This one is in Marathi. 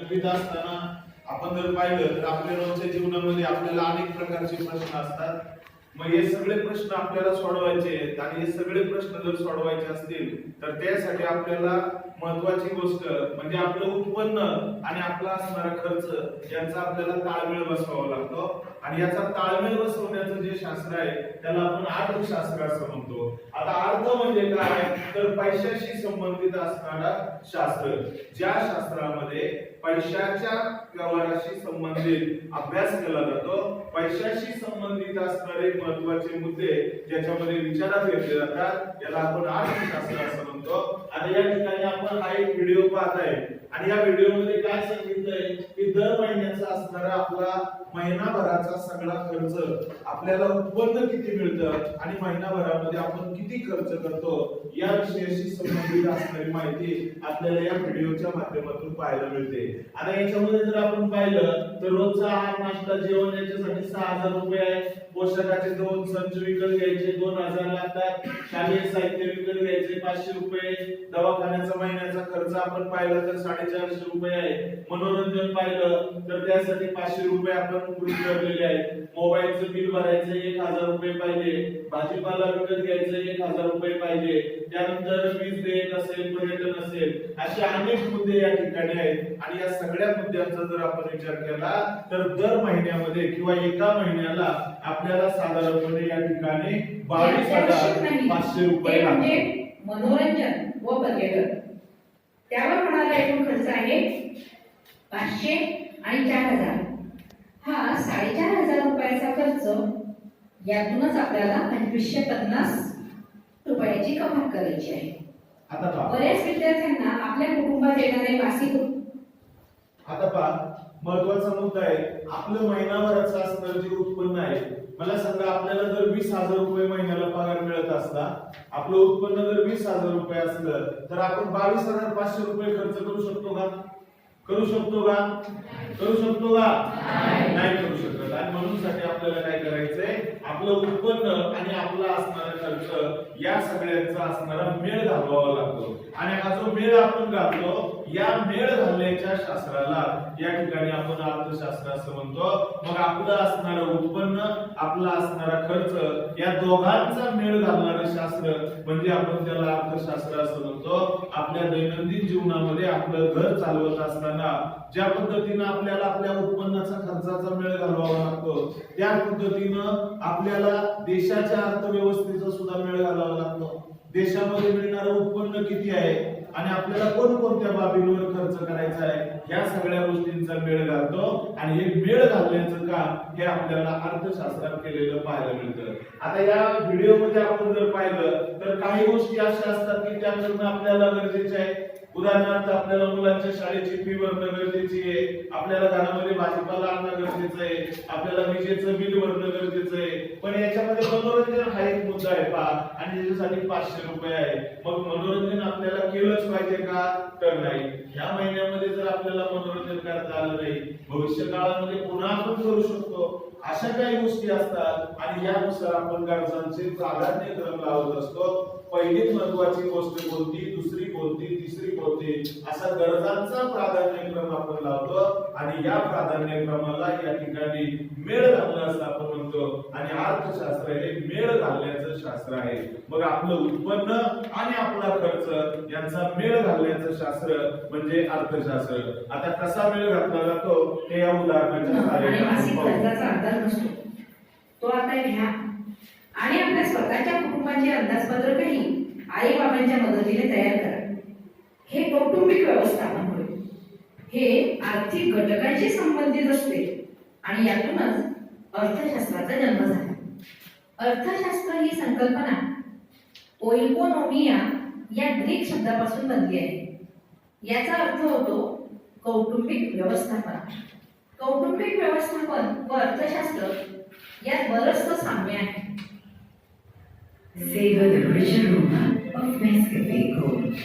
नववीत असताना आपण जर पाहिलं तर आपल्या रोजच्या जीवनामध्ये आपल्याला अनेक प्रकारचे प्रश्न असतात. मग हे सगळे प्रश्न आपल्याला सोडवायचे आहेत आणि हे सगळे प्रश्न जर सोडवायचे असतील तर त्यासाठी आपल्याला महत्त्वाची गोष्ट म्हणजे आपलं उत्पन्न आणि आपला असणारा खर्च यांचा आपल्याला ताळमेळ बसवावा लागतो. आणि याचा ताळमेळ बसवण्याचं जे शास्त्र आहे त्याला आपण अर्थशास्त्र असं म्हणतो. आता अर्थ म्हणजे काय तर पैशाशी संबंधित असणारा शास्त्र, ज्या शास्त्रामध्ये पैशाच्या व्यवहाराशी संबंधित अभ्यास केला जातो. पैशाशी संबंधित असणारे महत्त्वाचे मुद्दे ज्याच्यामध्ये विचारात घेतले जातात याला आपण अर्थशास्त्र असं म्हणतो. आता या ठिकाणी आपण हा एक व्हिडिओ पाहत आहे आणि या व्हिडिओ मध्ये काय सांगितलंय की दर महिन्याचा असणारा आपला महिनाभराचा सगळा खर्च, आपल्याला उत्पन्न किती मिळतं आणि महिनाभरामध्ये आपण किती खर्च करतो या विषयाशी संबंधित असणारी माहिती आपल्याला या व्हिडिओच्या माध्यमातून पाहायला मिळते. आता याच्यामध्ये जर आपण पाहिलं तर रोजचा आहार नाश्ता जेवण याच्यासाठी 6000 रुपये आहे. पोषकाचे 2 संच विकत घ्यायचे 2000 लागतात. शालेय साहित्य विकत घ्यायचे 500 रुपये. दवाखान्याचा महिन्याचा खर्च आपण पाहिला तर 450 रुपये आहे. मनोरंजन पाहिलं तर त्यासाठी 500 रुपये आपण गृहीत धरलेले आहेत. मोबाईलचं बिल भरायचं 1000 रुपये पाहिजे. भाजीपाला विकत घ्यायचं 1000 रुपये पाहिजे. त्यानंतर वीज देयक असेल, पर्यटन असेल, असे अनेक मुद्दे या ठिकाणी आहेत. आणि या सगळ्या मुद्द्यांचा जर आपण विचार केला तर दर महिन्यामध्ये किंवा एका महिन्याला आपल्याला साधारणपणे या ठिकाणी 22,500 रुपये लागतात. मनोरंजन व पर्यटन त्यावर होणारा एकूण खर्च आहे 500 आणि 4000. हा 4500 रुपयाचा खर्च यातूनच आपल्याला 2550 रुपयाची कमाई करायची आहे. आता बऱ्याच विद्यार्थ्यांना आपल्या कुटुंबात येणारे मासिक महत्वाचा मुद्दा आहे आपलं महिनाभराचं असणारं जे उत्पन्न आहे. मला सांगा आपल्याला जर 20,000 रुपये महिन्याला पगार मिळत असता, आपलं उत्पन्न जर 20,000 रुपये असलं तर आपण 22,500 रुपये खर्च करू शकतो का? करू शकतो का? करू शकतो का? नाही करू शकत. आणि म्हणून साठी आपल्याला काय करायचंय आपलं उत्पन्न आणि आपला असणारा खर्च या सगळ्यांचा असणारा मेळ घालवावा लागतो. आणि हा जो मेळ आपण घालतो या मेळ घालण्याच्या शास्त्राला या ठिकाणी आपण अर्थशास्त्र असं म्हणतो. मग आपलं असणारं उत्पन्न आपला असणारा खर्च या दोघांचा मेळ घालणारं शास्त्र म्हणजे आपण त्याला अर्थशास्त्र असं म्हणतो. आपल्या दैनंदिन जीवनामध्ये आपलं घर चालवत असताना ज्या पद्धतीने आपल्याला आपल्या उत्पन्नाचा खर्चाचा मेळ घालवावा लागतो त्या पद्धतीनं आपल्याला देशाच्या अर्थव्यवस्थेचा सुद्धा मेळ घालावा लागतो. देशामध्ये मिळणारं उत्पन्न किती आहे आणि आपल्याला कोणकोणत्या बाबींवर खर्च करायचा आहे या सगळ्या गोष्टींचा मेळ घालतो. आणि हे मेळ घालण्याचं काम हे आपल्याला अर्थशास्त्रात केलेलं पाहायला मिळतं. आता या व्हिडिओ मध्ये आपण जर पाहिलं तर काही गोष्टी अशा असतात की त्या करणं आपल्याला गरजेचे आहे. उदाहरणार्थ आपल्याला मुलांच्या शाळेची फी भरणं गरजेची आहे. आपल्याला घरामध्ये भाजीपाला आणणं गरजेचं आहे. आपल्याला विजेचं बिल भरणं गरजेचं आहे. पण याच्यामध्ये मनोरंजन हा एक मुद्दा आहे पहा आणि त्याच्यासाठी 500 रुपये आहे. मग मनोरंजन आपल्याला केलंच पाहिजे का? तर नाही. या महिन्यामध्ये जर आपल्याला मनोरंजन करता आलं नाही भविष्य काळामध्ये पुन्हा आपण करू शकतो. अशा काही गोष्टी असतात आणि यानुसार आपण गरजांचे प्राधान्यक्रम लावत असतो. पहिली महत्वाची गोष्ट कोणती, दुसरी कोणती, तिसरी कोणती असा गरजांचा प्राधान्यक्रम आपण लावतो. आणि या प्राधान्यक्रमाला या ठिकाणी मेळ घालणं असं आपण म्हणतो. आणि अर्थशास्त्र हे मेळ घालण्याचं शास्त्र आहे. मग आपलं उत्पन्न आणि आपला खर्च यांचा मेळ घालण्याचं शास्त्र म्हणजे अर्थशास्त्र. आता कसा मेळ घातला जातो हे या उदाहरणाच्या सहाय्याने तो आता घ्या आणि आपल्या स्वतःच्या कुटुंबाचे अंदाजपत्रकही आई बाबांच्या मदतीने तयार करा. हे कौटुंबिक व्यवस्थापन होय. हे आर्थिक घटकांशी संबंधित असते आणि यातूनच अर्थशास्त्राचा जन्म झाला. अर्थशास्त्र ही संकल्पना ओइकोनॉमिया या ग्रीक शब्दापासून बनली आहे. याचा अर्थ होतो कौटुंबिक व्यवस्थापन. कौटुंबिक व्यवस्थापन व अर्थशास्त्र यात बरंचसं साम्य आहे. Savor the rich aroma of Nescafe Gold.